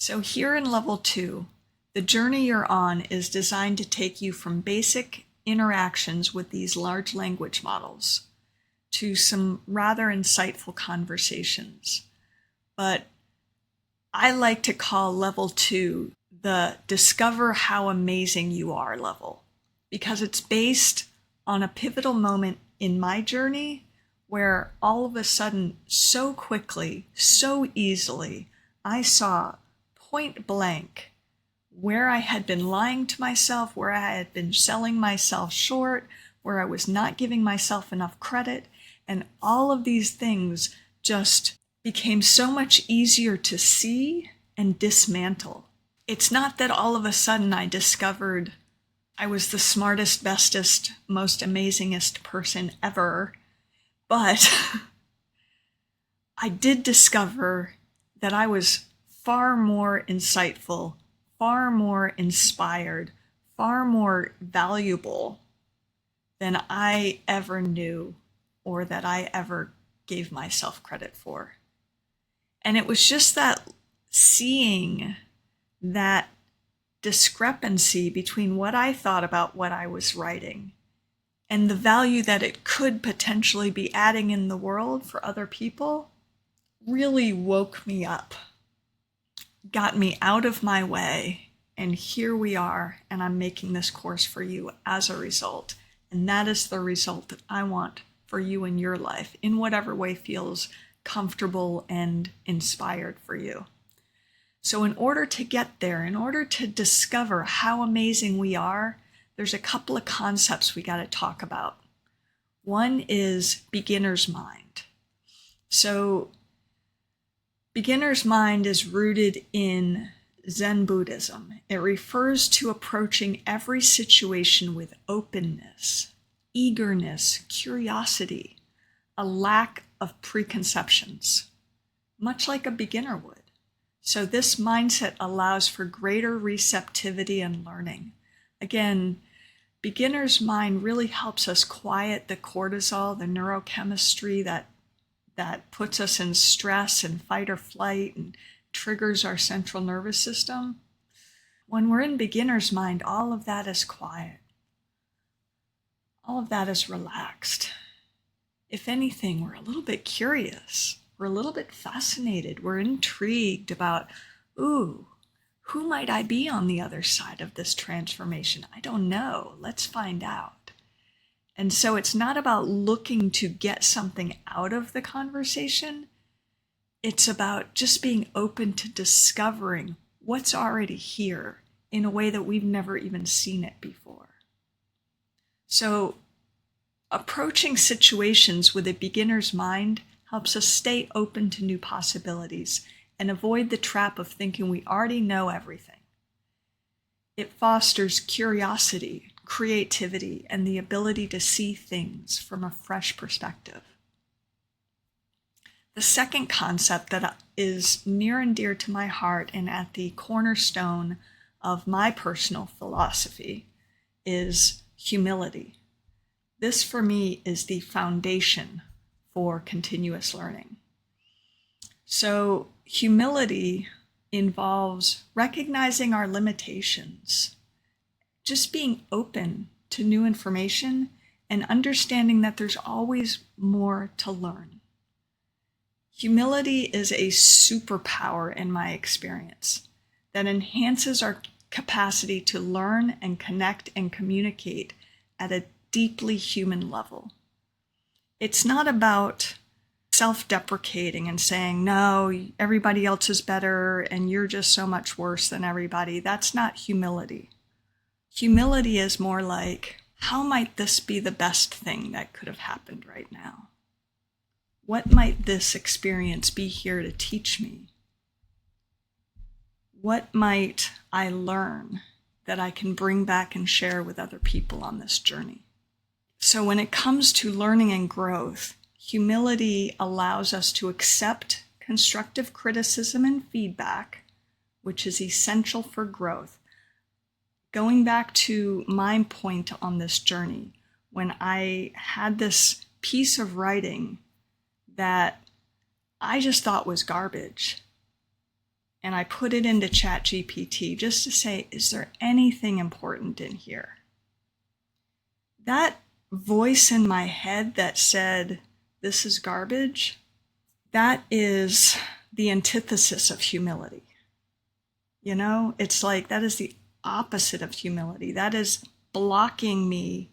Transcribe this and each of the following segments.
So here in level 2, the journey you're on is designed to take you from basic interactions with these large language models to some rather insightful conversations. But I like to call level 2 the discover how amazing you are level, because it's based on a pivotal moment in my journey where all of a sudden, so quickly, so easily, I saw point blank where I had been lying to myself, where I had been selling myself short, where I was not giving myself enough credit, and all of these things just became so much easier to see and dismantle. It's not that all of a sudden I discovered I was the smartest, bestest, most amazingest person ever, but I did discover that I was far more insightful, far more inspired, far more valuable than I ever knew or that I ever gave myself credit for. And it was just that seeing that discrepancy between what I thought about what I was writing and the value that it could potentially be adding in the world for other people really woke me up, got me out of my way, and here we are, and I'm making this course for you as a result. And that is the result that I want for you in your life, in whatever way feels comfortable and inspired for you. So in order to get there, in order to discover how amazing we are, there's a couple of concepts we got to talk about. One is beginner's mind. So beginner's mind is rooted in Zen Buddhism. It refers to approaching every situation with openness, eagerness, curiosity, a lack of preconceptions, much like a beginner would. So this mindset allows for greater receptivity and learning. Again, beginner's mind really helps us quiet the cortisol, the neurochemistry that puts us in stress and fight or flight and triggers our central nervous system. When we're in beginner's mind, all of that is quiet. All of that is relaxed. If anything, we're a little bit curious. We're a little bit fascinated. We're intrigued about, who might I be on the other side of this transformation? I don't know. Let's find out. And so it's not about looking to get something out of the conversation. It's about just being open to discovering what's already here in a way that we've never even seen it before. So approaching situations with a beginner's mind helps us stay open to new possibilities and avoid the trap of thinking we already know everything. It fosters curiosity, creativity, and the ability to see things from a fresh perspective. The second concept that is near and dear to my heart and at the cornerstone of my personal philosophy is humility. This, for me, is the foundation for continuous learning. So humility involves recognizing our limitations, just being open to new information and understanding that there's always more to learn. Humility is a superpower in my experience that enhances our capacity to learn and connect and communicate at a deeply human level. It's not about self-deprecating and saying, no, everybody else is better and you're just so much worse than everybody. That's not humility. Humility is more like, how might this be the best thing that could have happened right now? What might this experience be here to teach me? What might I learn that I can bring back and share with other people on this journey? So when it comes to learning and growth, humility allows us to accept constructive criticism and feedback, which is essential for growth. Going back to my point on this journey, when I had this piece of writing that I just thought was garbage, and I put it into ChatGPT just to say, is there anything important in here? That voice in my head that said, this is garbage, that is the antithesis of humility. You know, it's like that is the opposite of humility. That is blocking me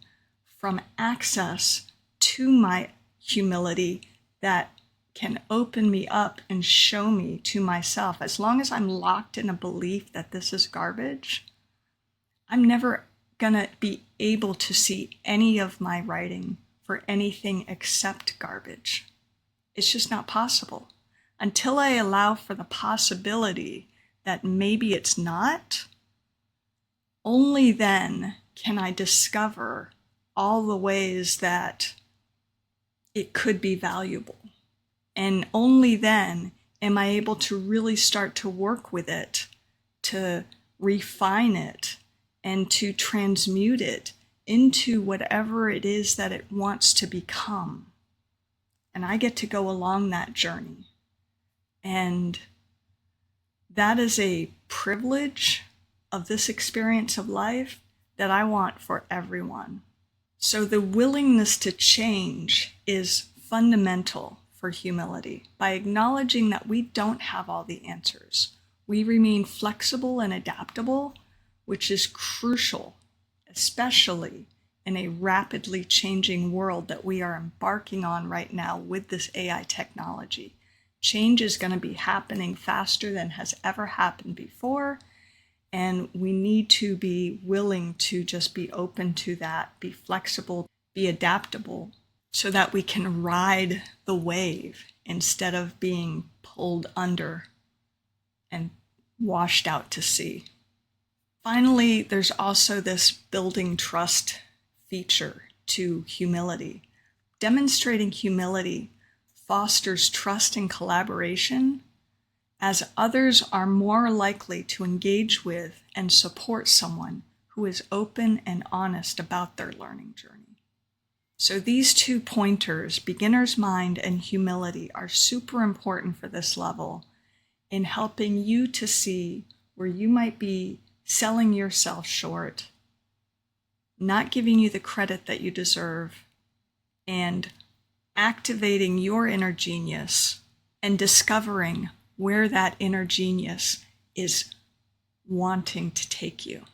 from access to my humility that can open me up and show me to myself. As long as I'm locked in a belief that this is garbage, I'm never gonna be able to see any of my writing for anything except garbage. It's just not possible. Until I allow for the possibility that maybe it's not, only then can I discover all the ways that it could be valuable. And only then am I able to really start to work with it, to refine it, and to transmute it into whatever it is that it wants to become. And I get to go along that journey. And that is a privilege of this experience of life that I want for everyone. So the willingness to change is fundamental for humility. By acknowledging that we don't have all the answers, we remain flexible and adaptable, which is crucial, especially in a rapidly changing world that we are embarking on right now with this AI technology. Change is going to be happening faster than has ever happened before, and we need to be willing to just be open to that, be flexible, be adaptable, so that we can ride the wave instead of being pulled under and washed out to sea. Finally, there's also this building trust feature to humility. Demonstrating humility fosters trust and collaboration, as others are more likely to engage with and support someone who is open and honest about their learning journey. So these 2 pointers, beginner's mind and humility, are super important for this level in helping you to see where you might be selling yourself short, not giving you the credit that you deserve, and activating your inner genius and discovering where that inner genius is wanting to take you.